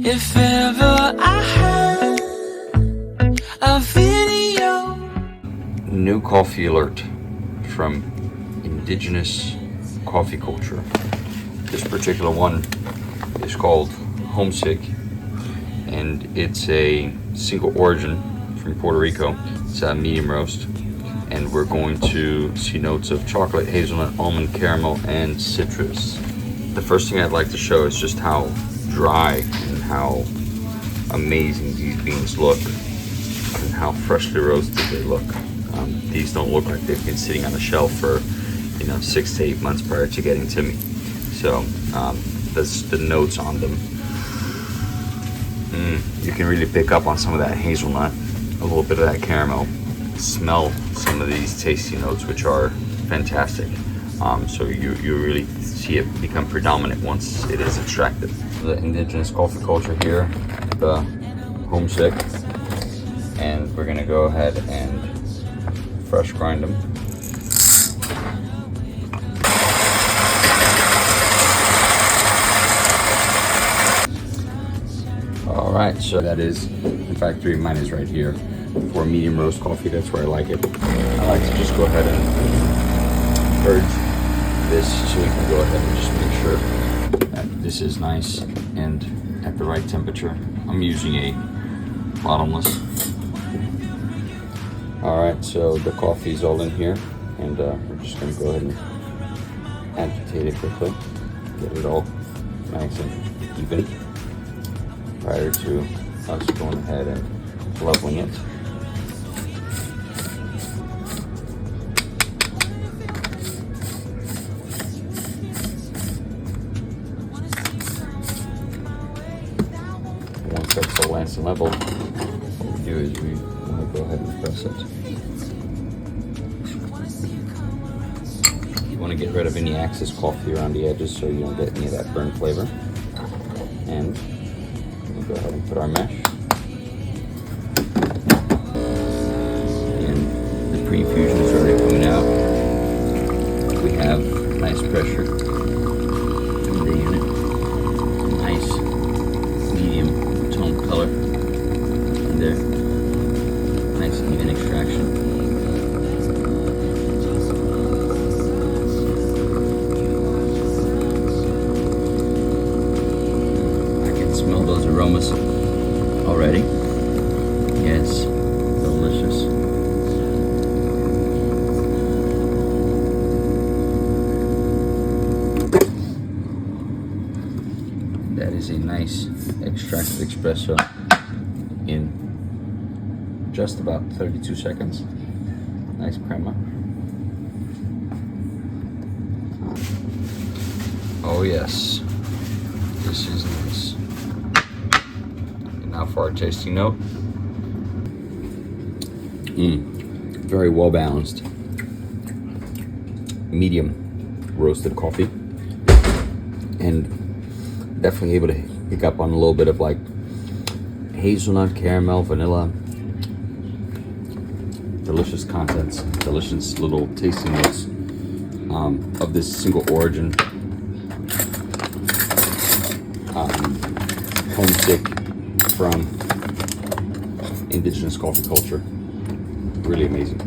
If ever I had a video. New coffee alert from Indigenous Coffee Culture. This particular one is called Homesick, and it's a single origin from Puerto Rico. It's a medium roast, and we're going to see notes of chocolate, hazelnut, almond, caramel, and citrus. The first thing I'd like to show is just how dry and how amazing these beans look and how freshly roasted they look. These don't look like they've been sitting on the shelf for 6 to 8 months prior to getting to me. So the notes on them, you can really pick up on some of that hazelnut, a little bit of that caramel. Smell some of these tasty notes, which are fantastic. So you really see it become predominant once it is extracted. The Indigenous Coffee Culture here, the Homesick, and we're gonna go ahead and fresh grind them. All right, so that is, in fact, mine is right here. For medium roast coffee, that's where I like it. I like to just go ahead and purge this so we can go ahead and just make sure that this is nice and at the right temperature. I'm using a Bottomless. All right, so the coffee is all in here, and we're just gonna go ahead and agitate it quickly, get it all nice and even prior to us going ahead and leveling it. Once that's all nice and level, what we do is we want to go ahead and press it. You want to get rid of any excess coffee around the edges so you don't get any of that burnt flavor. And we'll go ahead and put our mesh. And the pre-infusion is already coming out. We have nice pressure in the unit. Nice medium tone color in there. Nice even extraction. Smell those aromas already. Yes, delicious. That is a nice extracted espresso in just about 32 seconds. Nice crema. Oh yes, this is nice. Now for our tasting note. Very well balanced. Medium roasted coffee. And definitely able to pick up on a little bit of like hazelnut, caramel, vanilla. Delicious contents, delicious little tasting notes of this single origin. Homesick from Indigenous Coffee Culture. Really amazing.